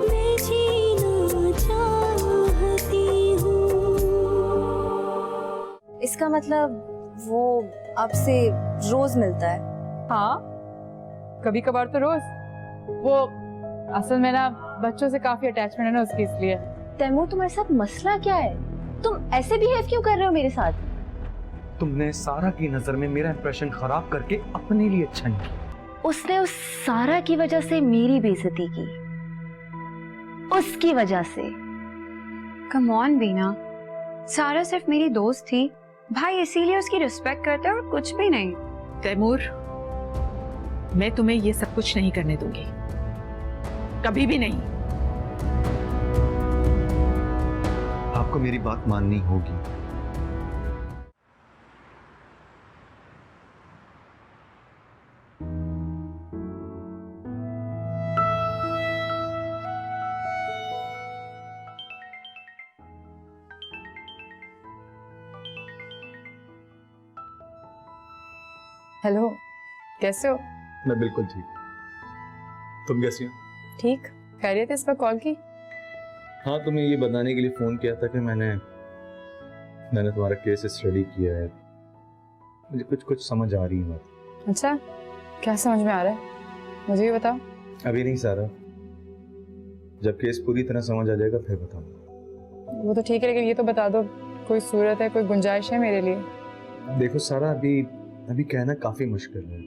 मैं जीना चाहती हूँ। इसका मतलब वो आपसे रोज मिलता है? हाँ, कभी कभार तो रोज। वो असल में ना बच्चों से काफी अटैचमेंट है ना उसकी, इसलिए। तैमूर, तुम्हारे साथ मसला क्या है? तुम ऐसे बिहेव क्यों कर रहे हो मेरे साथ? तुमने सारा की नजर में मेरा इंप्रेशन खराब करके अपने लिए अच्छा नहीं किया। उसने उस सारा की वजह से मेरी बेइज्जती की, उसकी वजह से। कम ऑन बीना, सारा सिर्फ मेरी दोस्त थी, भाई इसीलिए उसकी रिस्पेक्ट करते हैं और कुछ भी नहीं। तैमूर, मैं तुम्हें ये सब कुछ नहीं करने दूंगी, कभी भी नहीं। आपको मेरी बात माननी होगी। हेलो, कैसे हो? मैं बिल्कुल ठीक। तुम कैसी हो? ठीक। खैरियत है? इस पर कॉल की? हाँ, तुम्हें ये बताने के लिए फोन किया था कि मैंने तुम्हारा केस स्टडी किया है। मुझे कुछ समझ आ रही है बात। अच्छा, क्या समझ में आ रहा है? मुझे भी बताओ। अभी नहीं सारा, जब केस पूरी तरह समझ आ जाएगा फिर बताऊँ। वो तो ठीक है, लेकिन ये तो बता दो, कोई सूरत है, कोई गुंजाइश है मेरे लिए? देखो सारा, अभी कहना काफी मुश्किल है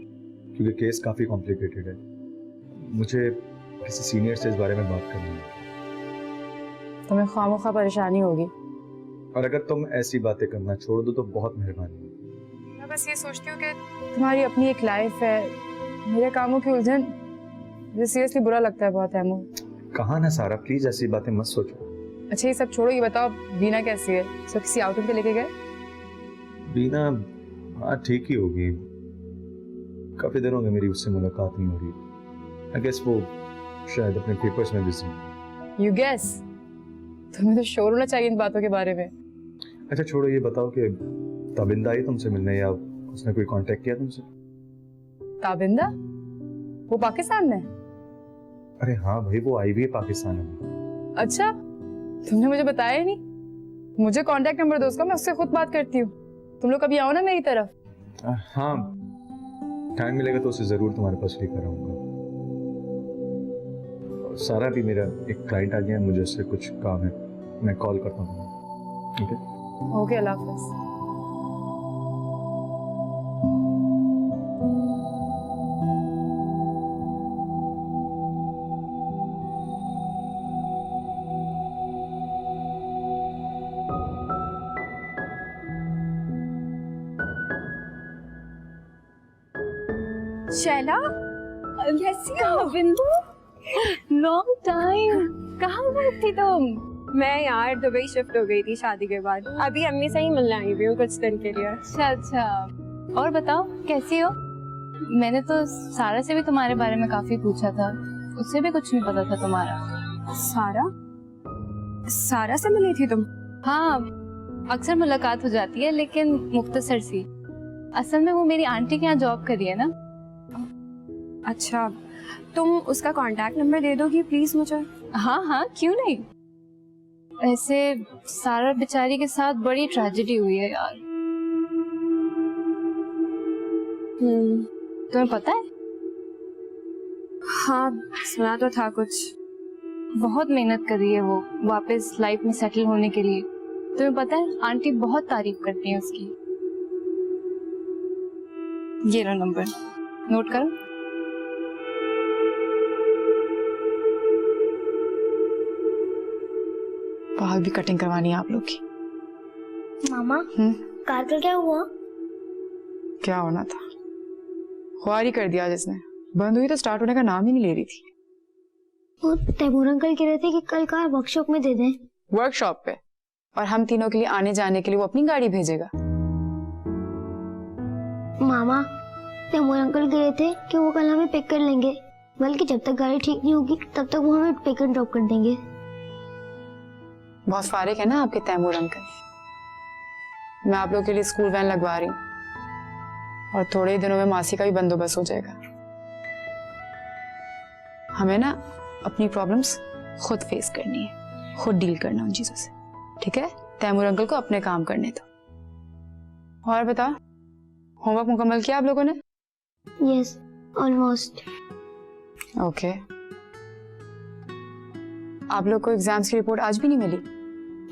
क्योंकि केस काफी कॉम्प्लिकेटेड है। मुझे किसी सीनियर से इस बारे में बात करनी है। तुम्हें ख्वामोखा परेशानी होगी। और अगर तुम ऐसी बातें करना छोड़ दो तो बहुत मेहरबानी होगी। मैं बस ये सोचती हूँ कि तुम्हारी अपनी एक लाइफ है, मेरे कामों की उलझन। मुझे सीरियसली बुरा लगता है बहुत। तैमूर, कहा ना सारा, प्लीज ऐसी बातें मत सोचो। अच्छा, ये सब छोड़ो, ये बताओ बीना कैसी है? सब किसी आउटिंग पे लेके गए? बीना, हाँ ठीक ही होगी। काफी दिन हो गए मेरी उससे मुलाकात नहीं हो रही। आई गेस वो शायद अपने पेपर्स में बिजी। You guess? तुम्हें तो शोर होना चाहिए इन बातों के बारे में। अच्छा छोड़ो, ये बताओ कि ताबिंदा आई तुमसे मिलने या उसने कोई कांटेक्ट किया तुमसे? ताबिंदा? वो पाकिस्तान में? अरे हाँ भाई, वो आई भी है पाकिस्तान में। अच्छा, तुमने मुझे बताया ही नहीं। मुझे कांटेक्ट नंबर दो उसका, मैं उससे खुद बात करती हूँ। तुम लोग कभी आओ ना मेरी तरफ। हाँ, टाइम मिलेगा तो उसे जरूर तुम्हारे पास लेकर आऊंगा। सारा भी मेरा एक क्लाइंट आ गया है, मुझे उससे कुछ काम है, मैं कॉल करता हूँ। ठीक है? ओके, अल्लाह हाफिज। शैला, कैसी हो? बिंदु, लॉन्ग टाइम। कहाँ गई थी तुम? मैं यार दुबई शिफ्ट हो गई थी शादी के बाद। अभी अम्मी से ही मिलने आई हुई हूँ कुछ दिन के लिए। अच्छा, और बताओ कैसी हो? मैंने तो सारा से भी तुम्हारे बारे में काफी पूछा था, उससे भी कुछ नहीं पता था तुम्हारा। सारा से मिली थी तुम? हाँ, अक्सर मुलाकात हो जाती है, लेकिन मुख्तसर सी। असल में वो मेरी आंटी के यहाँ जॉब कर रही है ना। अच्छा, तुम उसका कांटेक्ट नंबर दे दोगी प्लीज मुझे? हाँ हाँ, क्यों नहीं। ऐसे सारा बेचारी के साथ बड़ी ट्रेजेडी हुई है यार। तुम्हें पता है? हाँ, सुना तो था कुछ। बहुत मेहनत कर रही है वो वापस लाइफ में सेटल होने के लिए। तुम्हें पता है, आंटी बहुत तारीफ करती है उसकी। ये लो नंबर, नोट करो। बाल भी कटिंग करवानी है आप लोग की। मामा, कारगिल क्या हुआ? क्या होना था, ख्वारी कर दिया जिसने। बंद हुई तो स्टार्ट होने का नाम ही नहीं ले रही थी। वो तैमूर अंकल कह रहे थे कि कल कार वर्कशॉप में दे दें। वर्कशॉप पे? और हम तीनों के लिए आने जाने के लिए वो अपनी गाड़ी भेजेगा? मामा, तैमूर अंकल कह रहे थे कि वो कल हमें पिक कर लेंगे, बल्कि जब तक गाड़ी ठीक नहीं होगी तब तक वो हमें पिक एंड ड्रॉप कर देंगे। बहुत फारिग है ना आपके तैमूर अंकल। मैं आप लोग के लिए स्कूल वैन लगवा रही हूँ और थोड़े ही दिनों में मासी का भी बंदोबस्त हो जाएगा। हमें ना अपनी प्रॉब्लम्स खुद फेस करनी है, खुद डील करना उन चीजों से, ठीक है? तैमूर अंकल को अपने काम करने दो। और बता, होमवर्क मुकम्मल किया आप लोगों ने? Yes, almost. ओके। आप लोग को एग्जाम्स की रिपोर्ट आज भी नहीं मिली?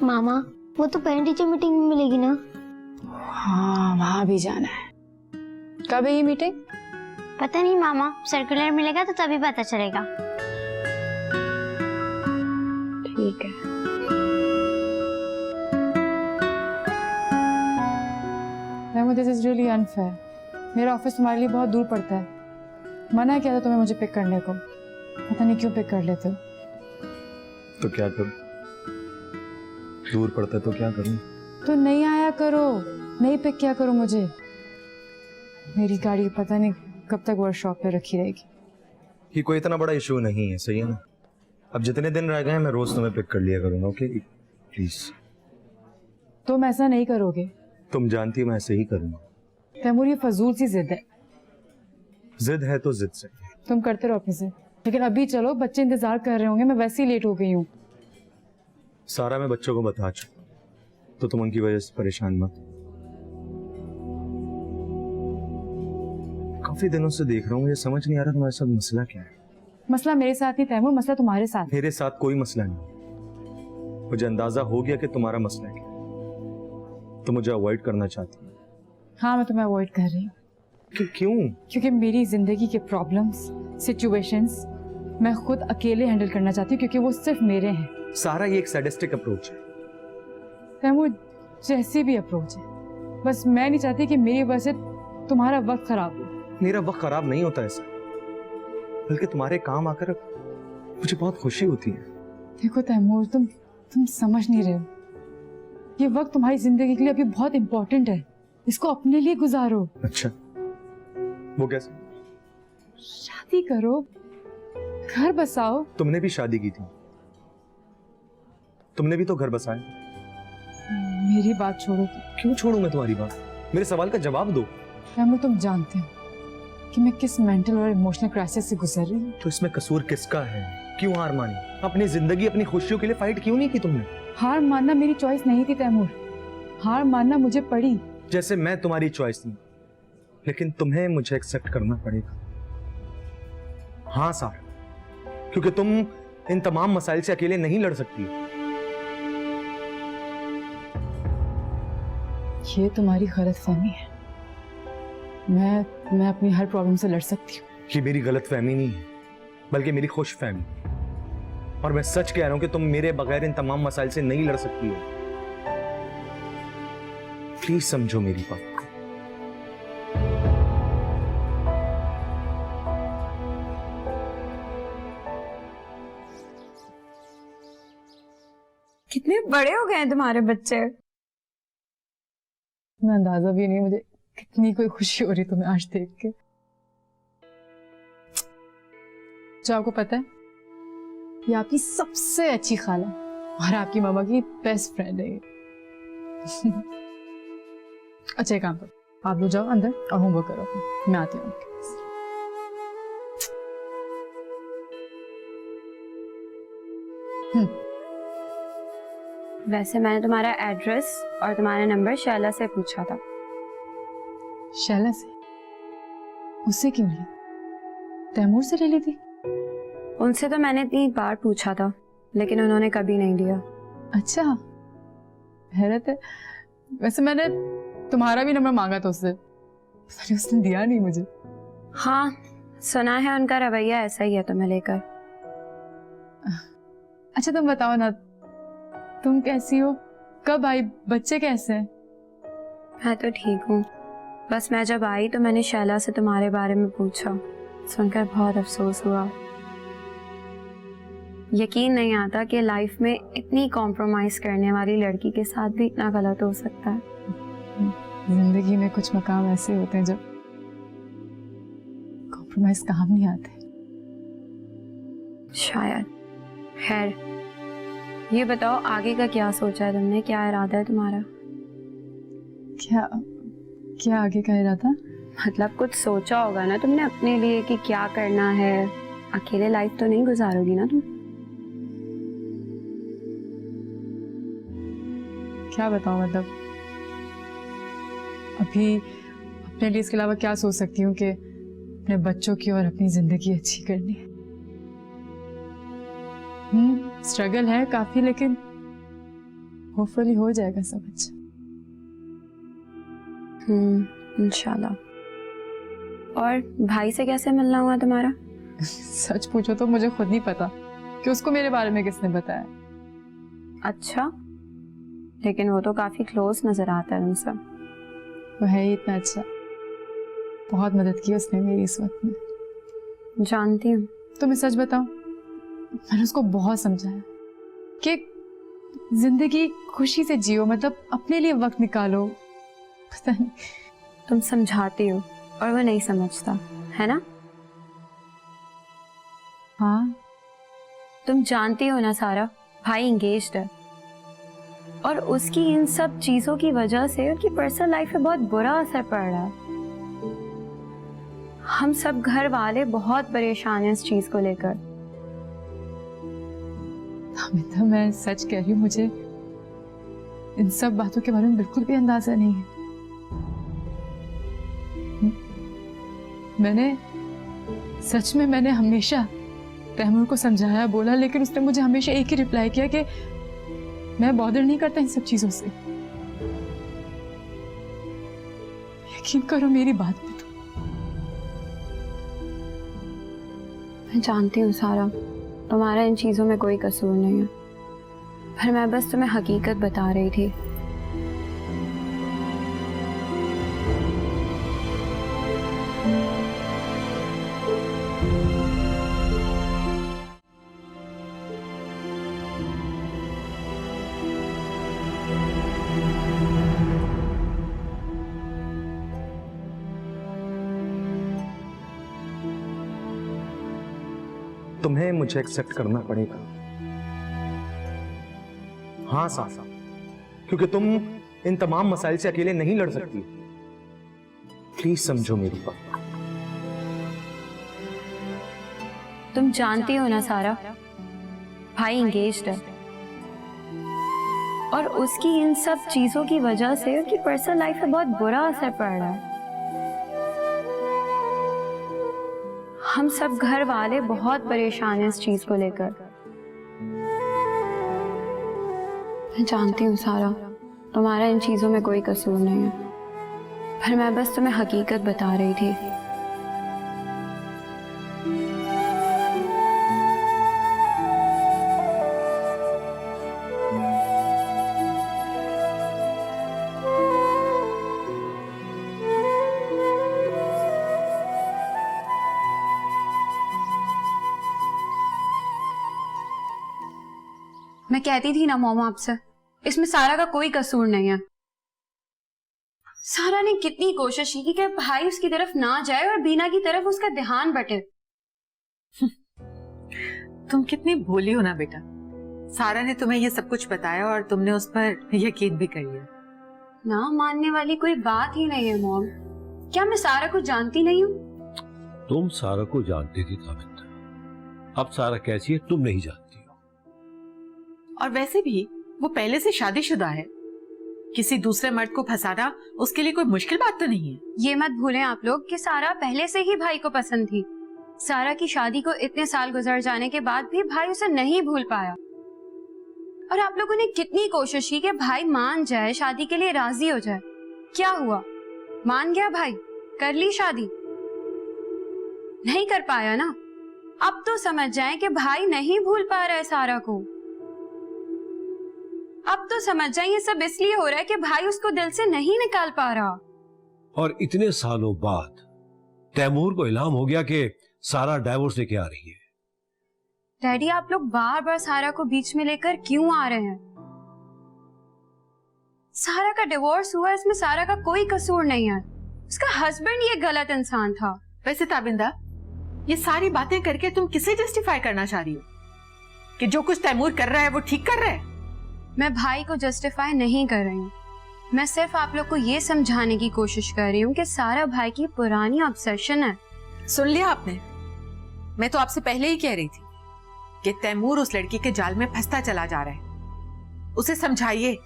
मामा, वो तो पेरेंट टीचर मीटिंग में मिलेगी ना। हाँ, वहां भी जाना है। कब है ये मीटिंग? पता नहीं मामा, सर्कुलर मिलेगा तो तभी पता चलेगा। ठीक है। This is really unfair. मेरा ऑफिस तुम्हारे लिए बहुत दूर पड़ता है। मना किया था तुम्हें मुझे पिक करने को, पता नहीं क्यों पिक कर लेते हो। तो क्या करूं? दूर पड़ता है तो क्या करूं? तो नहीं आया करो, नहीं पिक किया करो मुझे। मेरी गाड़ी पता नहीं कब तक वर्कशॉप पे रखी रहेगी। ये कोई इतना बड़ा इशू नहीं है, सही है ना? अब जितने दिन रह गए हैं मैं रोज तुम्हें पिक कर लिया करूंगा, ओके? प्लीज। तुम ऐसा नहीं करोगे। तुम जानती हो मैं ऐसे ही करूंगा। तैमूर, ये फजूल सी जिद है। जिद है तो जिद से। तुम करते रहो अपने से, लेकिन अभी चलो, बच्चे इंतजार कर रहे होंगे। मैं वैसे ही लेट हो गई हूँ। सारा मैं बच्चों को बता चुका, तो तुम उनकी वजह से परेशान मत। काफी दिनों से देख रहा हूँ, मुझे समझ नहीं आ रहा तुम्हारे साथ मसला क्या है। मसला मेरे साथ नहीं तैमूर, मसला तुम्हारे साथ। मेरे साथ कोई मसला नहीं। मुझे अंदाजा हो गया कि तुम्हारा मसला क्या है। तुम मुझे अवॉइड करना चाहती हो। हाँ, मैं तुम्हें अवॉइड कर रही हूँ। क्यों? क्योंकि मेरी जिंदगी के प्रॉब्लम्स, सिचुएशंस मैं खुद अकेले हैंडल करना चाहती हूँ, क्योंकि वो सिर्फ मेरे हैं। सारा ये एक सैडिस्टिक अप्रोच है। तैमूर, जैसी भी अप्रोच है, बस मैं नहीं चाहती कि मेरी वजह से तुम्हारा वक्त खराब हो। मेरा वक्त खराब नहीं होता ऐसा, बल्कि तुम्हारे काम आकर मुझे बहुत खुशी होती है। देखो तैमूर, तुम समझ नहीं रहे हो। ये वक्त तुम्हारी जिंदगी के लिए अभी बहुत इंपॉर्टेंट है। इसको अपने लिए गुजारो। अच्छा, वो कैसे? शादी करो, घर बसाओ। तुमने भी शादी की थी, तुमने भी तो घर बसाया। मेरी बात छोड़ो। क्यों छोड़ूं मैं तुम्हारी बात? मेरे सवाल का जवाब दो। तैमूर, तुम जानते हो कि मैं किस मेंटल और इमोशनल क्राइसिस से गुजर रही हूँ। तो इसमें कसूर किसका है? क्यों हार मानी? अपनी जिंदगी, अपनी खुशियों के लिए फाइट क्यों नहीं की तुमने? हार मानना मेरी चॉइस नहीं थी तैमूर, हार मानना मुझे पड़ी। जैसे मैं तुम्हारी चॉइस नहीं, लेकिन तुम्हें मुझे एक्सेप्ट करना पड़ेगा। हाँ सारा, क्योंकि तुम इन तमाम मसाइल से अकेले नहीं लड़ सकती। ये तुम्हारी गलतफहमी है। मैं अपनी हर प्रॉब्लम से लड़ सकती हूँ। ये मेरी गलतफहमी नहीं है, बल्कि मेरी खुशफहमी। और मैं सच कह रहा हूं कि तुम मेरे बगैर इन तमाम मसाइल से नहीं लड़ सकती हो। प्लीज समझो मेरी बात को। कितने बड़े हो गए हैं तुम्हारे बच्चे। मैं अंदाजा भी नहीं मुझे कितनी कोई खुशी हो रही तुम्हें आज देख के। जो आपको पता है, ये आपकी सबसे अच्छी खाला और आपकी मामा की बेस्ट फ्रेंड है। अच्छा, एक काम करो, आप लोग जाओ अंदर और होमवर्क करो, मैं आती हूँ। वैसे मैंने तुम्हारा एड्रेस और तुम्हारा नंबर शैला से पूछा था। शैला से? उससे क्यों ली? तैमूर से ले ली थी? उनसे तो मैंने 3 बार पूछा था, लेकिन उन्होंने कभी नहीं दिया। अच्छा, हैरत है। वैसे मैंने तुम्हारा भी नंबर मांगा था उससे, पता नहीं उसने दिया नहीं मुझे। हाँ, सुना है उनका रवैया ऐसा ही है तुम्हें लेकर। अच्छा तुम बताओ ना, तुम कैसी हो? कब आई? बच्चे कैसे हैं? मैं तो ठीक हूँ। बस मैं जब आई तो मैंने शैला से तुम्हारे बारे में पूछा, सुनकर बहुत अफसोस हुआ। यकीन नहीं आता कि लाइफ में इतनी कॉम्प्रोमाइज करने वाली लड़की के साथ भी इतना गलत हो सकता है। जिंदगी में कुछ मकाम ऐसे होते हैं जब कॉम्प्रोमाइज काम नहीं आते। शायद। खैर, ये बताओ आगे का क्या सोचा है तुमने? क्या इरादा है तुम्हारा? क्या आगे का इरादा? मतलब कुछ सोचा होगा ना तुमने अपने लिए कि क्या करना है। अकेले लाइफ तो नहीं गुजारोगी ना तुम? क्या बताऊं, मतलब अभी अपने लिए इसके अलावा क्या सोच सकती हूँ कि अपने बच्चों की और अपनी जिंदगी अच्छी करनी है। स्ट्रगल है काफी, लेकिन होपफुली हो जाएगा सब अच्छा। इंशाल्लाह। और भाई से कैसे मिलना हुआ तुम्हारा? सच पूछो तो मुझे खुद नहीं पता कि उसको मेरे बारे में किसने बताया। अच्छा, लेकिन वो तो काफी क्लोज नजर आता है तुमसे। वो है ही इतना अच्छा, बहुत मदद की उसने मेरी इस वक्त में। जानती हूँ। तो मैं सच बताऊं, मैंने उसको बहुत समझाया कि जिंदगी खुशी से जियो, मतलब अपने लिए वक्त निकालो। पता नहीं, तुम समझाती हो और वो नहीं समझता, है ना? हाँ, तुम जानती हो ना सारा, भाई एंगेज्ड है और उसकी इन सब चीजों की वजह से उसकी पर्सनल लाइफ पे बहुत बुरा असर पड़ रहा है। हम सब घर वाले बहुत परेशान हैं इस चीज को लेकर। अमिता, मैं सच कह रही हूँ, मुझे इन सब बातों के बारे में बिल्कुल भी अंदाजा नहीं है। मैंने हमेशा तैमूर को समझाया, बोला, लेकिन उसने मुझे हमेशा एक ही रिप्लाई किया कि मैं बॉदर नहीं करता इन सब चीजों से। यकीन करो मेरी बात पे तो। मैं जानती हूँ सारा, तुम्हारा इन चीजों में कोई कसूर नहीं है, पर मैं बस तुम्हें हकीकत बता रही थी। तुम्हें मुझे एक्सेप्ट करना पड़ेगा। हाँ सासा, क्योंकि तुम इन तमाम मसाइल से अकेले नहीं लड़ सकती। प्लीज समझो मेरी बात। तुम जानती हो ना सारा, भाई एंगेज्ड है और उसकी इन सब चीजों की वजह से उसकी पर्सनल लाइफ पे बहुत बुरा असर पड़ रहा है। हम सब घर वाले बहुत परेशान हैं इस चीज को लेकर। मैं जानती हूँ सारा, तुम्हारा इन चीजों में कोई कसूर नहीं है, पर मैं बस तुम्हें हकीकत बता रही थी। मैं कहती थी ना मोम आपसे, इसमें सारा का कोई कसूर नहीं है। सारा ने कितनी कोशिश की कि भाई उसकी तरफ ना जाए और बीना की तरफ उसका ध्यान बटे। तुम कितनी भोली हो ना बेटा। सारा ने तुम्हें ये सब कुछ बताया और तुमने उस पर यकीन भी कर लिया। ना मानने वाली कोई बात ही नहीं है मॉम। क्या मैं सारा को जानती नहीं हूँ? तुम सारा को जानती थी काविंदा, अब सारा कैसी है तुम नहीं जानती हो। और वैसे भी वो पहले से शादीशुदा है, किसी दूसरे मर्द को फंसाना उसके लिए कोई मुश्किल बात तो नहीं है। ये मत भूलें आप लोग कि सारा पहले से ही भाई को पसंद थी। सारा की शादी को इतने साल गुजर जाने के बाद भी भाई उसे नहीं भूल पाया। और आप लोगों ने कितनी कोशिश की कि भाई मान जाए, शादी के लिए राजी हो जाए। क्या हुआ? मान गया भाई, कर ली शादी? नहीं कर पाया ना। अब तो समझ जाए कि भाई नहीं भूल पा रहा है सारा को। अब तो समझ जाए ये सब इसलिए हो रहा है कि भाई उसको दिल से नहीं निकाल पा रहा। और इतने सालों बाद तैमूर को इल्हाम हो गया कि सारा डाइवोर्स लेके आ रही है। डैडी, आप लोग बार बार सारा को बीच में लेकर क्यों आ रहे हैं? सारा का डिवोर्स हुआ, इसमें सारा का कोई कसूर नहीं है। उसका हस्बैंड ये गलत इंसान था। वैसे ताबिंदा, ये सारी बातें करके तुम किसे जस्टिफाई करना चाह रही हो कि जो कुछ तैमूर कर रहा है वो ठीक कर रहा है? मैं भाई को जस्टिफाई नहीं कर रही हूँ। मैं सिर्फ आप लोग को ये समझाने की कोशिश कर रही हूँ कि सारा भाई की पुरानी ऑब्सेशन है। सुन लिया आपने? मैं तो आपसे पहले ही कह रही थी कि तैमूर उस लड़की के जाल में फंसता चला जा रहा है। उसे समझाइए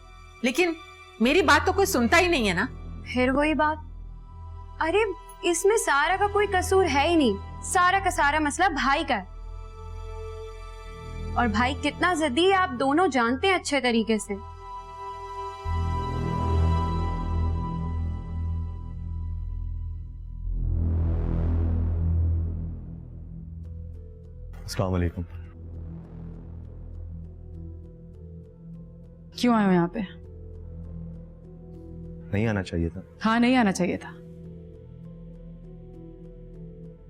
लेकिन मेरी बात तो कोई सुनता ही नहीं है ना। फिर वही बात, अरे इसमें सारा का कोई कसूर है ही नहीं, सारा का सारा मसला भाई का है। और भाई कितना जिद्दी है आप दोनों जानते हैं अच्छे तरीके से। अस्सलाम वालेकुम। क्यों आए हो यहाँ पे? नहीं आना चाहिए था। हाँ, नहीं आना चाहिए था।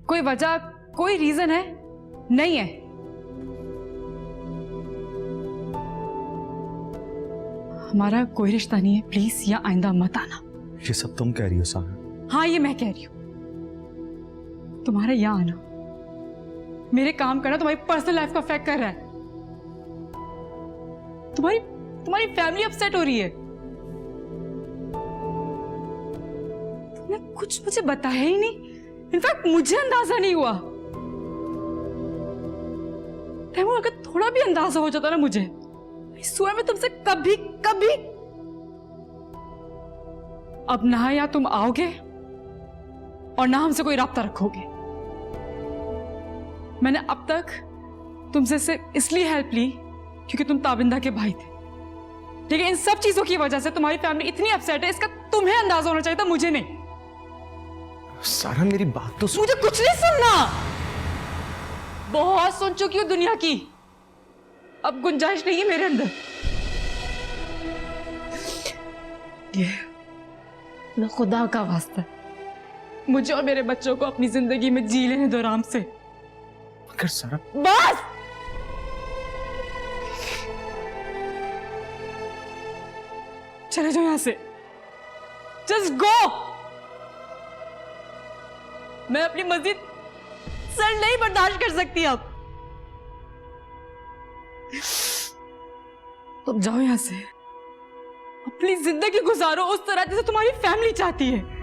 कोई वजह, कोई रीजन है? नहीं है। हमारा कोई रिश्ता नहीं है, प्लीज या आइंदा मत आना। ये सब तुम कह रही हो सारा? हाँ, ये मैं कह रही हूं। तुम्हारा यहाँ आना, मेरे काम करना तुम्हारी पर्सनल लाइफ को अफेक्ट कर रहा है। तुम्हारी फैमिली अपसेट हो रही है। तुमने कुछ मुझे बताया ही नहीं, इनफैक्ट मुझे अंदाजा नहीं हुआ। तैमूर, अगर थोड़ा भी अंदाजा हो जाता ना मुझे, सुबह में तुमसे कभी अब ना या तुम आओगे और ना हमसे कोई राब्ता रखोगे। मैंने अब तक तुमसे सिर्फ इसलिए हेल्प ली क्योंकि तुम ताबिंदा के भाई थे, लेकिन इन सब चीजों की वजह से तुम्हारी फैमिली इतनी अपसेट है, इसका तुम्हें अंदाजा होना चाहिए था, मुझे नहीं। सारा मेरी बात तो सुन। मुझे कुछ नहीं सुनना, बहुत सुन चुकी हूं दुनिया की, अब गुंजाइश नहीं है मेरे अंदर। ये ना खुदा का वास्ता, मुझे और मेरे बच्चों को अपनी जिंदगी में जी लेने दो आराम से। मगर सारा, बस चले जाओ यहां से, जस्ट गो। मैं अपनी मस्जिद सर नहीं बर्दाश्त कर सकती अब। तुम जाओ यहां से, अपनी जिंदगी गुजारो उस तरह जैसे तुम्हारी फैमिली चाहती है।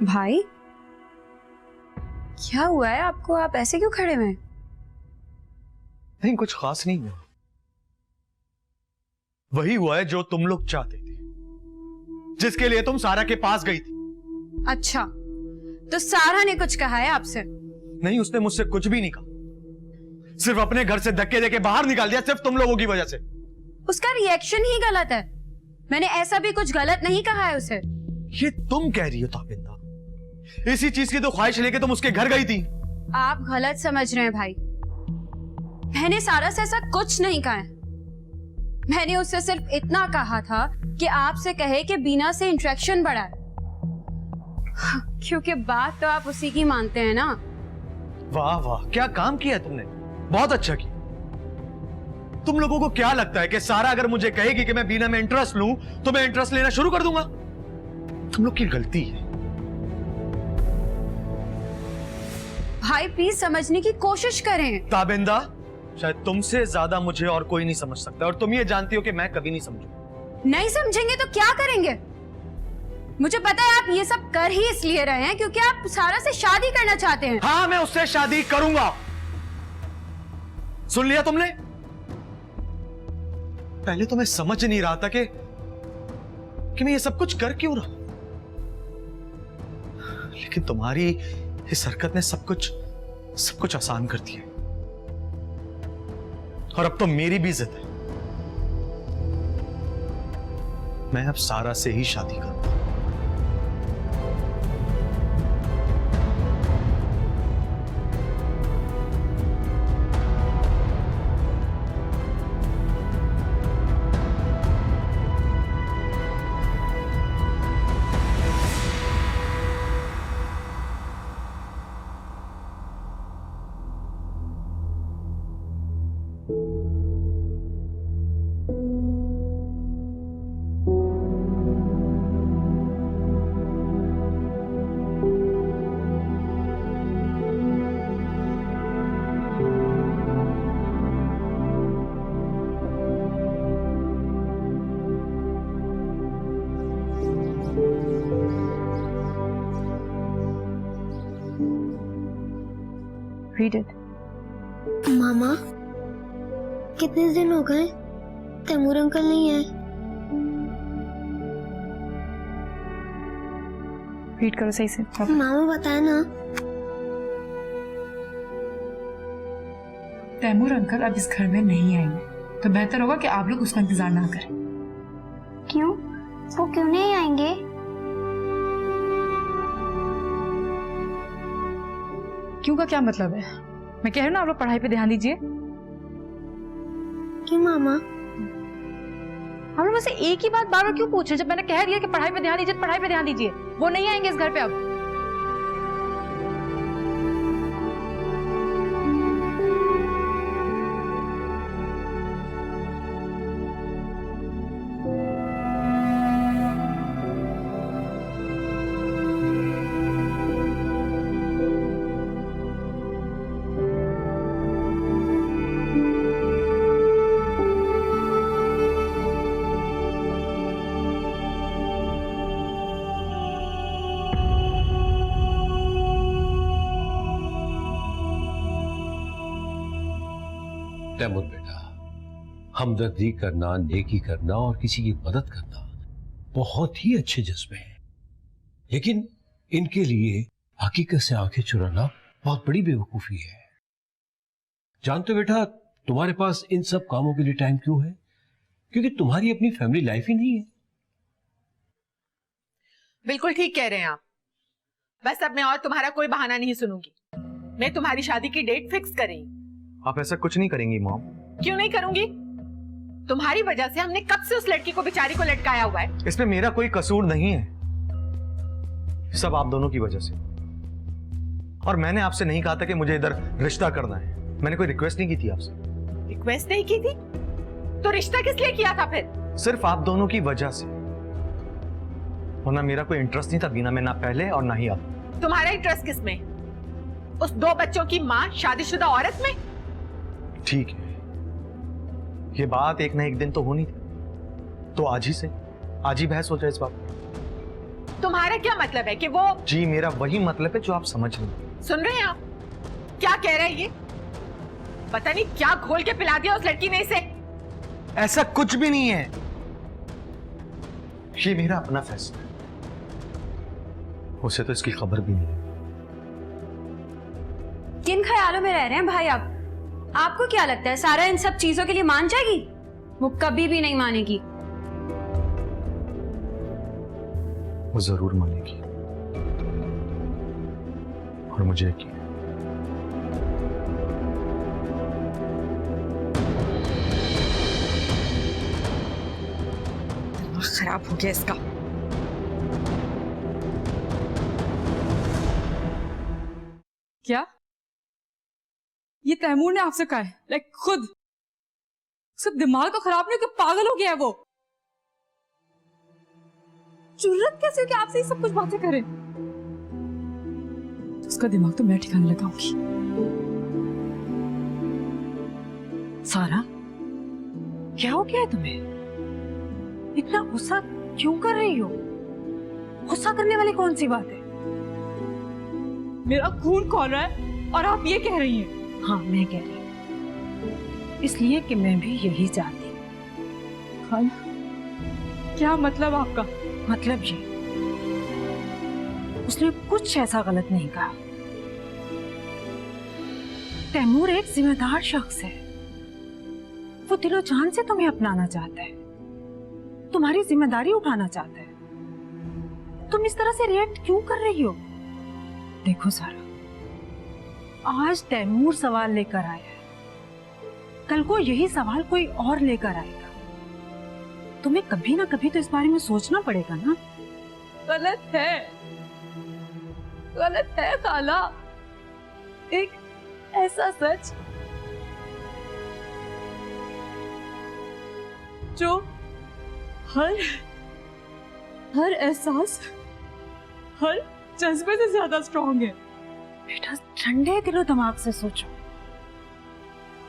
भाई क्या हुआ है आपको, आप ऐसे क्यों खड़े हुए हैं? नहीं, कुछ खास नहीं हुआ। वही हुआ है जो तुम लोग चाहते थे, जिसके लिए तुम सारा के पास गई थी। अच्छा, तो सारा ने कुछ कहा है आपसे? नहीं, उसने मुझसे कुछ भी नहीं कहा, सिर्फ अपने घर से धक्के देके बाहर निकाल दिया, सिर्फ तुम लोगों की वजह से। उसका रिएक्शन ही गलत है, मैंने ऐसा भी कुछ गलत नहीं कहा है उसे। ये तुम कह रही हो ताबिंदा, इसी चीज की तो ख्वाहिश लेके तुम उसके घर गई थी। आप गलत समझ रहे हैं भाई, मैंने सारा से ऐसा कुछ नहीं कहा है। मैंने उससे सिर्फ इतना कहा था कि आपसे कहे कि बीना से इंटरेक्शन बढ़ाए, क्योंकि बात तो आप उसी की मानते हैं ना। वाह वाह, क्या काम किया है तुमने, बहुत अच्छा किया। तुम लोगों को क्या लगता है कि सारा अगर मुझे कहेगी कि मैं बीना में इंटरेस्ट लूं तो मैं इंटरेस्ट लेना शुरू कर दूंगा? तुम लोग की गलती है। भाई प्लीज समझने की कोशिश करें। ताबिंदा, शायद तुमसे ज्यादा मुझे और कोई नहीं समझ सकता, और तुम ये जानती हो कि मैं कभी नहीं समझूंगा। नहीं समझेंगे तो क्या करेंगे? मुझे पता है आप ये सब कर ही इसलिए रहे हैं क्योंकि आप सारा से शादी करना चाहते हैं। हाँ, मैं उससे शादी करूंगा। सुन लिया तुमने? पहले तो मैं समझ नहीं रहा था कि मैं ये सब कुछ कर क्यों रहा हूं, लेकिन तुम्हारी इस हरकत ने सब कुछ आसान कर दिया। और अब तो मेरी भी जिद है, मैं अब सारा से ही शादी करूंगा। Read it. मामा, कितने दिन हो गए तैमूर अंकल नहीं आए? Read करो सही से. मामा बताए ना. तैमूर अंकल अब इस घर में नहीं आएंगे, तो बेहतर होगा कि आप लोग उसका इंतजार ना करें। क्यों? वो क्यों नहीं आएंगे? क्यों का क्या मतलब है? मैं कह रही हूँ ना, आप लोग पढ़ाई पे ध्यान दीजिए। क्यों मामा? हम लोग मुझसे एक ही बात बार बार क्यों पूछ रहे? जब मैंने कह दिया कि पढ़ाई पे ध्यान दीजिए, पढ़ाई पे ध्यान दीजिए। वो नहीं आएंगे इस घर पे अब। तैमूर बेटा, हमदर्दी करना, नेकी करना और किसी की मदद करना बहुत ही अच्छे जज्बे हैं, लेकिन इनके लिए हकीकत से आंखें चुराना बहुत बड़ी बेवकूफी है। जानते हो बेटा, तुम्हारे पास इन सब कामों के लिए टाइम क्यों है? क्योंकि तुम्हारी अपनी फैमिली लाइफ ही नहीं है। बिल्कुल ठीक कह रहे हैं आप। बस अब मैं और तुम्हारा कोई बहाना नहीं सुनूंगी। मैं तुम्हारी शादी की डेट फिक्स करेंगी। आप ऐसा कुछ नहीं करेंगी मॉम। क्यों नहीं करूंगी? तुम्हारी वजह से हमने कब से उस लड़की को, बेचारी को लटकाया हुआ है। इसमें मेरा कोई कसूर नहीं है, सब आप दोनों की वजह से। और मैंने आपसे नहीं कहा था कि मुझे इधर रिश्ता करना है। मैंने कोई रिक्वेस्ट नहीं की थी आपसे। रिक्वेस्ट नहीं की थी तो रिश्ता किस लिए किया था फिर? सिर्फ आप दोनों की वजह से, वरना मेरा कोई इंटरेस्ट नहीं था बीना में, ना पहले और ना ही अब। तुम्हारा इंटरेस्ट किस में? उस 2 बच्चों की मां शादीशुदा औरत में? ठीक है, ये बात एक ना एक दिन तो होनी थी, तो आज ही बहस हो जाए इस बात पर। तुम्हारा क्या मतलब है कि वो? जी मेरा वही मतलब है जो आप समझ रहे हैं। सुन रहे हैं आप क्या कह रहे हैं? ये पता नहीं क्या घोल के पिला दिया उस लड़की ने इसे। ऐसा कुछ भी नहीं है, ये मेरा अपना फैसला है, उसे तो इसकी खबर भी नहीं है। किन ख्यालों में रह रहे हैं भाई आप? आपको क्या लगता है सारा इन सब चीजों के लिए मान जाएगी? वो कभी भी नहीं मानेगी। वो जरूर मानेगी, और मुझे यकीन है। खराब हो गया इसका। क्या ये तैमूर ने आपसे कहा है? लाइक खुद? उसका दिमाग तो खराब नहीं हो कि पागल हो गया है वो? जुर्रत कैसे हो कि आपसे ये सब कुछ बातें करें? उसका दिमाग तो मैं ठिकाने लगाऊंगी। सारा, क्या हो गया है तुम्हें? इतना गुस्सा क्यों कर रही हो? गुस्सा करने वाली कौन सी बात है? मेरा खून खौल रहा है और आप ये कह रही हैं? हाँ, मैं कह रही हूँ, इसलिए कि मैं भी यही चाहती हूँ। खाला, क्या मतलब आपका? मतलब ये, उसने कुछ ऐसा गलत नहीं कहा। तैमूर एक जिम्मेदार शख्स है, वो दिलो जान से तुम्हें अपनाना चाहता है, तुम्हारी जिम्मेदारी उठाना चाहता है। तुम इस तरह से रिएक्ट क्यों कर रही हो? देखो सारा, आज तैमूर सवाल लेकर आया है, कल को यही सवाल कोई और लेकर आएगा। तुम्हें कभी ना कभी तो इस बारे में सोचना पड़ेगा ना। गलत है खाला। एक ऐसा सच जो हर एहसास, हर जज्बे से ज्यादा स्ट्रॉन्ग है। बेटा, ठंडे दिलो दिमाग से सोचो।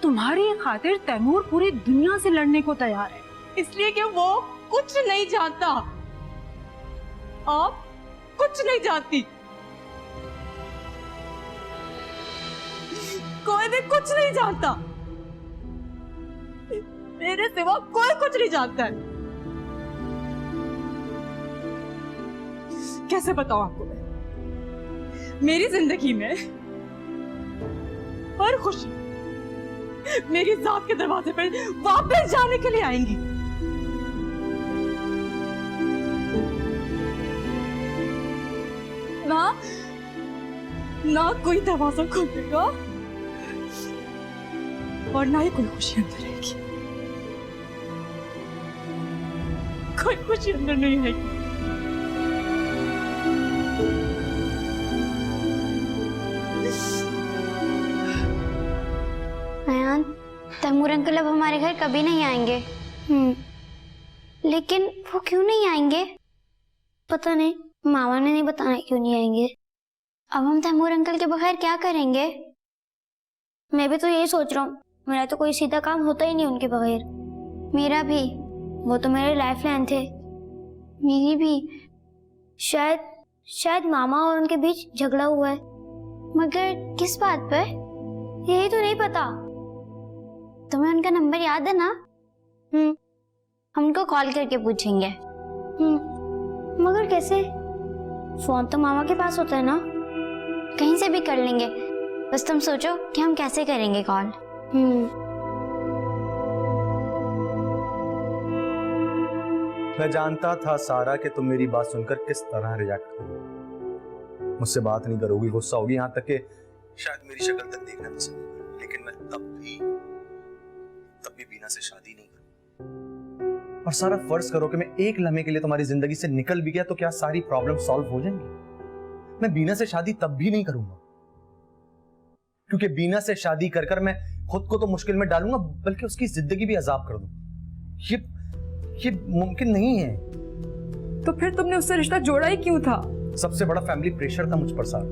तुम्हारी खातिर तैमूर पूरी दुनिया से लड़ने को तैयार है, इसलिए कि वो कुछ नहीं जानता। आप कुछ नहीं जानती। कोई भी कुछ नहीं जानता, मेरे सिवा कोई कुछ नहीं जानता है। कैसे बताऊं आपको मैं? मेरी जिंदगी में हर खुशी मेरी जात के दरवाजे पर वापस जाने के लिए आएंगी। ना कोई दरवाजा खुलेगा और ना ही कोई खुशी अंदर आएगी। कोई खुशी अंदर नहीं आएगी। अयान, तैमूर अंकल अब हमारे घर कभी नहीं आएंगे। लेकिन वो क्यों नहीं आएंगे? पता नहीं, मामा ने नहीं बताया क्यों नहीं आएंगे। अब हम तैमूर अंकल के बगैर क्या करेंगे? मैं भी तो यही सोच रहा हूँ, मेरा तो कोई सीधा काम होता ही नहीं उनके बगैर। मेरा भी, वो तो मेरे लाइफ लाइन थे। मेरी भी शायद मामा और उनके बीच झगड़ा हुआ है, मगर किस बात पे यही तो नहीं पता। तुम्हें उनका नंबर याद है ना? हम उनको कॉल करके पूछेंगे। मगर कैसे? फोन तो मामा के पास होता है ना, कहीं से भी कर लेंगे। बस तुम सोचो कि हम कैसे करेंगे कॉल। मैं जानता था सारा कि तुम मेरी बात सुनकर किस तरह रिएक्ट करोगी। मुझसे बात नहीं करोगी, गुस्सा होगी, यहाँ तक कि शायद मेरी शक्ल तक देखना पसंद नहीं करोगी। लेकिन मैं तब भी बीना से शादी नहीं करूंगा। और सारा फर्ज करो कि मैं एक लम्हे के लिए तुम्हारी जिंदगी से निकल भी गया तो क्या सारी प्रॉब्लम सॉल्व हो जाएंगी? मैं बीना से शादी तब भी नहीं करूंगा, क्योंकि बीना से शादी कर कर मैं खुद को तो मुश्किल में डालूंगा, बल्कि उसकी जिंदगी भी अजाब कर दूंगा। ये मुमकिन नहीं है। तो फिर तुमने उससे रिश्ता जोड़ा ही क्यों था? सबसे बड़ा फैमिली प्रेशर था मुझ पर सारा,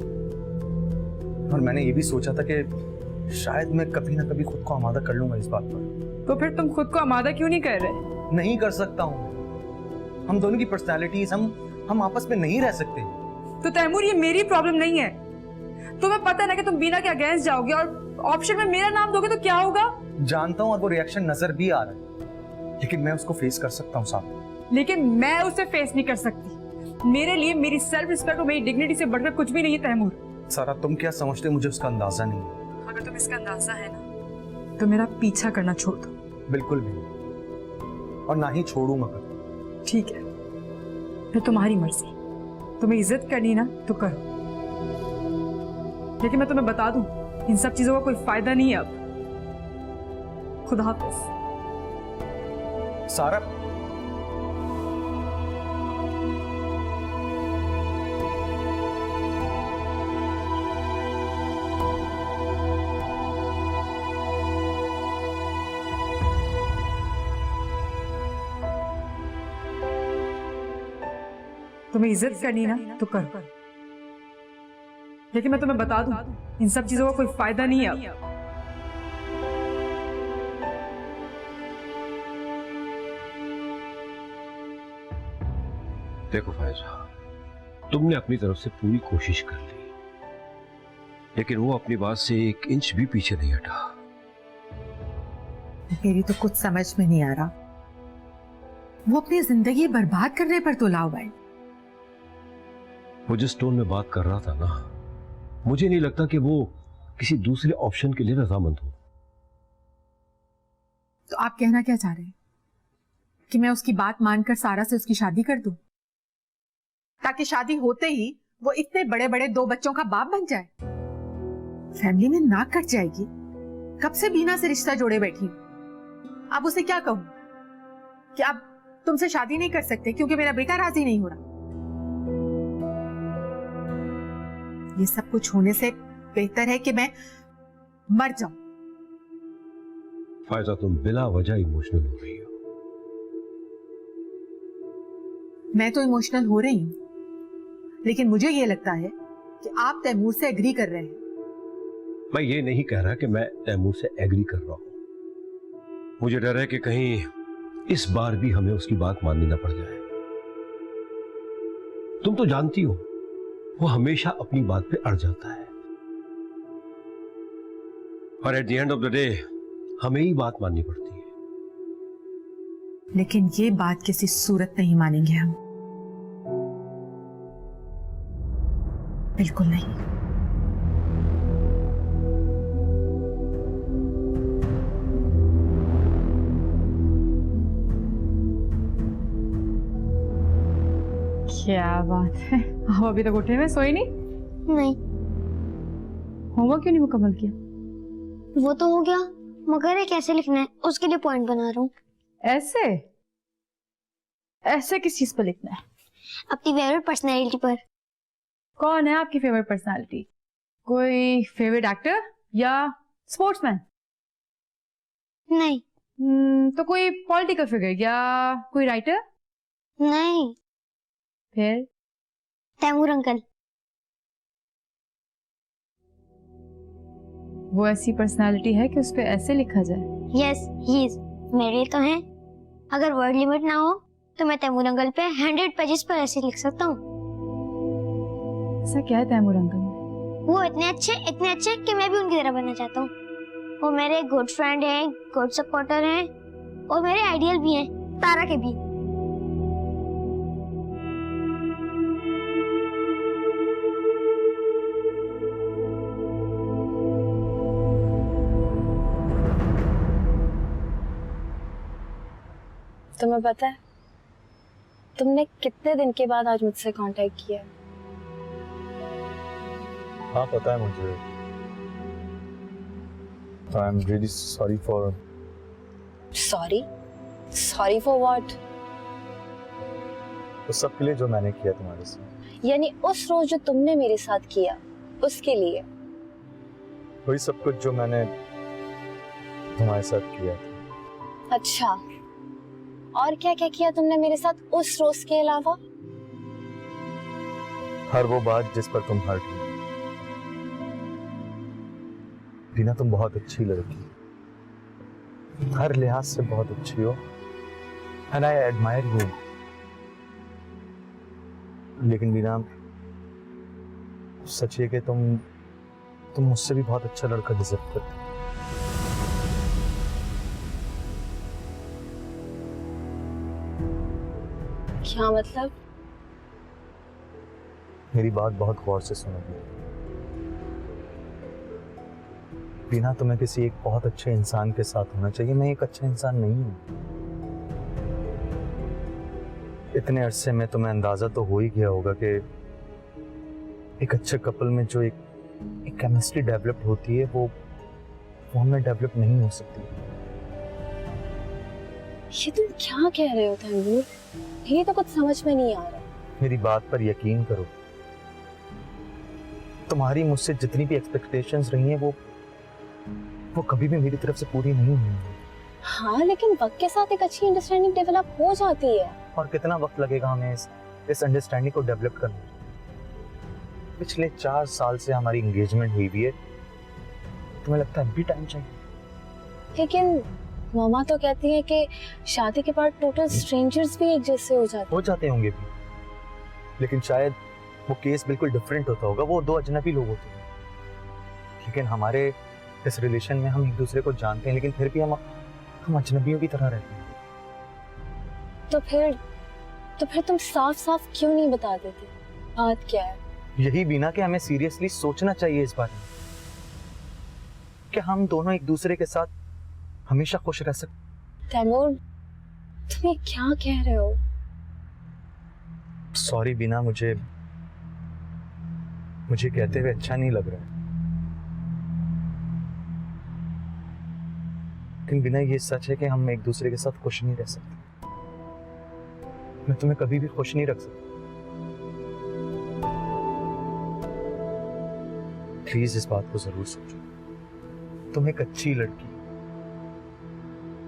और मैंने ये भी सोचा था कि शायद मैं कभी ना कभी खुद को आमादा कर लूंगा इस बात पर। तो फिर तुम खुद को आमादा क्यों नहीं कर रहे? नहीं कर सकता हूं। हम दोनों की पर्सनालिटीज हम आपस में नहीं रह सकते। तो तैमूर, ये मेरी प्रॉब्लम नहीं है। तुम्हें पता है ना कि तुम बीना के अगेंस्ट जाओगे और ऑप्शन में मेरा नाम दोगे तो क्या होगा? जानता हूं, और वो रिएक्शन नजर भी आ रहा है, लेकिन मैं उसको फेस कर सकता हूं साहब। लेकिन मैं उसे फेस नहीं कर सकती। मेरे लिए मेरी सेल्फ रिस्पेक्ट और मेरी डिग्निटी से बढ़कर कुछ भी नहीं है तैमूर। सारा, तुम क्या समझते, मुझे उसका अंदाजा नहीं है। अगर तुम्हें इसका अंदाजा है ना, तो मेरा पीछा करना छोड़ दो। बिल्कुल भी नहीं, और ना ही छोड़ूंगा कभी। ठीक है, फिर तुम्हारी मर्जी। तुम्हें इज्जत करनी ना तो करो, लेकिन मैं तुम्हें बता दूं, इन सब चीजों का कोई फायदा नहीं है अब। खुदा हाफिज। सारा, तुम्हें इज्जत करनी ना तो करो, लेकिन मैं तुम्हें बता दूं, इन सब चीजों का कोई फायदा नहीं है अब। देखो फायजा, तुमने अपनी तरफ से पूरी कोशिश कर ली, लेकिन वो अपनी बात से 1 इंच भी पीछे नहीं हटा। मेरी तो कुछ समझ में नहीं आ रहा, वो अपनी जिंदगी बर्बाद करने पर तुला हुआ है। वो जिस टोन में बात कर रहा था ना, मुझे नहीं लगता कि वो किसी दूसरे ऑप्शन के लिए रजामंद हो। तो आप कहना क्या चाह रहे हैं कि मैं उसकी बात मानकर सारा से उसकी शादी कर दूं, ताकि शादी होते ही वो इतने बड़े बड़े 2 बच्चों का बाप बन जाए? फैमिली में नाक कट जाएगी। कब से बीना से रिश्ता जोड़े बैठी हूं। अब उसे क्या कहूं कि अब तुमसे शादी नहीं कर सकते क्योंकि मेरा बेटा राजी नहीं हो रहा? ये सब कुछ होने से बेहतर है कि मैं मर जाऊं। फायजा, तुम बिला वजह इमोशनल हो रही हो। मैं तो इमोशनल हो रही हूं, लेकिन मुझे ये लगता है कि आप तैमूर से एग्री कर रहे हैं। मैं ये नहीं कह रहा कि मैं तैमूर से एग्री कर रहा हूं। मुझे डर है कि कहीं इस बार भी हमें उसकी बात माननी ना पड़ जाए। तुम तो जानती हो, वो हमेशा अपनी बात पे अड़ जाता है। और at the end of the day हमें ही बात माननी पड़ती है। लेकिन ये बात किसी सूरत नहीं मानेंगे हम, बिल्कुल नहीं। क्या बात है, आप अभी तक उठे हुए सोए नहीं? नहीं, होमवर्क क्यों नहीं मुकम्मल किया? वो तो हो गया, मगर ये कैसे लिखना है उसके लिए पॉइंट बना रहा हूँ। ऐसे ऐसे किस चीज पर लिखना है? अपनी फेवरेट पर्सनैलिटी पर। कौन है आपकी फेवरेट पर्सनालिटी? कोई फेवरेट एक्टर या स्पोर्ट्समैन? नहीं। तो कोई पॉलिटिकल फिगर या कोई राइटर? नहीं। फिर? तैमूर अंकल। वो ऐसी पर्सनालिटी है कि उस पे ऐसे लिखा जाए? Yes he is. मेरे लिए तो है। अगर वर्ड लिमिट ना हो तो मैं तैमूर अंकल पे 100 पेजेस पर ऐसे लिख सकता हूँ। ऐसा क्या है तैमूर अंकल में? वो इतने अच्छे कि मैं भी उनकी तरह बनना चाहता हूँ। वो मेरे गुड फ्रेंड हैं, गुड सपोर्टर हैं और मेरे आइडियल भी हैं, तारा के भी। तुम्हें पता है तुमने कितने दिन के बाद आज मुझसे कांटेक्ट किया? हाँ पता है मुझे। I am really sorry for. Sorry for what? उस सब के लिए जो मैंने किया तुम्हारे साथ। यानी उस रोज जो तुमने मेरे साथ किया उसके लिए? वही सब कुछ जो मैंने तुम्हारे साथ किया था। अच्छा, और क्या क्या किया तुमने मेरे साथ उस रोज के अलावा? हर वो बात जिस पर तुम हर्ट हुई। बीना तुम बहुत अच्छी लड़की, हर लिहाज से बहुत अच्छी हो एंड आई एडमायर यू। लेकिन बीना सच है कि तुम मुझसे भी बहुत अच्छा लड़का डिजर्व करती हो। क्या मतलब? मेरी बात बहुत गौर से सुनोगी। बीना तुम्हें किसी एक बहुत अच्छे इंसान के साथ होना चाहिए। मैं एक अच्छा इंसान नहीं हूं। इतने अरसे में तुम्हें अंदाजा तो हो ही गया होगा कि एक अच्छे कपल में जो एक केमिस्ट्री डेवलप होती है वो हमें डेवलप नहीं हो सकती। ये तुम क्या कह रहे हो तैमूर? ये तो कुछ समझ में नहीं आ रहा। मेरी बात पर यकीन करो, तुम्हारी मुझसे जितनी भी एक्सपेक्टेशंस रही हैं वो कभी भी मेरी तरफ से पूरी नहीं हुई। हाँ, लेकिन वक्त के साथ एक अच्छी अंडरस्टैंडिंग डेवलप हो जाती है। और कितना वक्त लगेगा हमें इस अंडरस्टैंडिंग को डेवलप करने? पिछले 4 साल से हमारी एंगेजमेंट हुई भी है। तुम्हें लगता है अभी टाइम चाहिए? लेकिन मामा तो कहती है कि शादी के बाद टोटल स्ट्रेंजर्स भी एक जैसे हो जाते होंगे भी, लेकिन शायद वो केस बिल्कुल डिफरेंट होता होगा। वो 2 अजनबी लोग होते हैं, लेकिन हमारे इस रिलेशन में हम एक दूसरे को जानते हैं, लेकिन फिर भी हम अजनबियों की तरह रहते हैं। तो फिर तुम साफ साफ क्यों नहीं बता देते बात क्या है? यही बिना कि हमें सीरियसली सोचना चाहिए इस बारे में कि हम दोनों एक दूसरे के साथ हमेशा खुश रह सकते। तैमूर, तुम ये क्या कह रहे हो? सॉरी बिना, मुझे कहते हुए अच्छा नहीं लग रहा है, लेकिन बिना ये सच है कि हम एक दूसरे के साथ खुश नहीं रह सकते। मैं तुम्हें कभी भी खुश नहीं रख सकता। प्लीज इस बात को जरूर सोचो। तुम एक अच्छी लड़की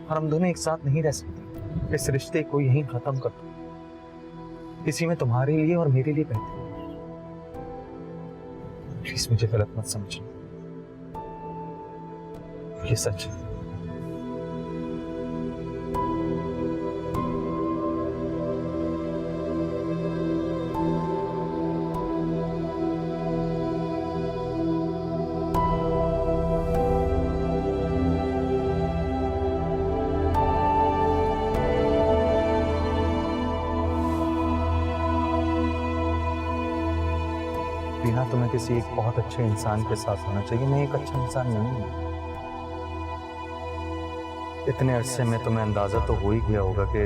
और हम दोनों एक साथ नहीं रह सकते। इस रिश्ते को यहीं खत्म कर दो। इसी में तुम्हारे लिए और मेरे लिए बेहतर है। प्लीज मुझे गलत मत समझना, ये सच है। बिना तुम्हें किसी एक बहुत अच्छे इंसान के साथ होना चाहिए। मैं एक अच्छा इंसान नहीं हूँ। इतने अरसे में तुम्हें अंदाजा तो हो ही गया होगा कि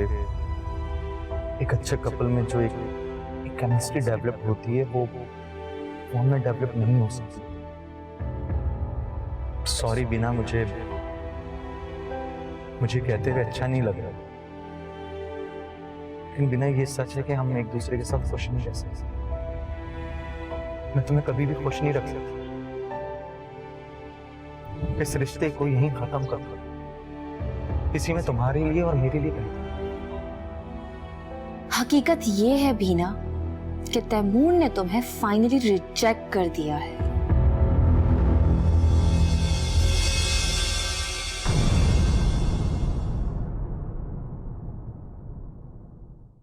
एक अच्छे कपल में जो एक केमिस्ट्री डेवलप होती है वो हमें डेवलप नहीं हो सकती। सॉरी बिना, मुझे कहते हुए अच्छा नहीं लग रहा, लेकिन बिना ये सच है कि हम एक दूसरे के साथ खुश नहीं रह सकते। मैं तुम्हें कभी भी खुश नहीं रख सकता। इस रिश्ते को यहीं खत्म कर दो, किसी में तुम्हारे लिए और मेरे लिए नहीं। हकीकत ये है बीना कि तैमूर ने तुम्हें फाइनली रिजेक्ट कर दिया है।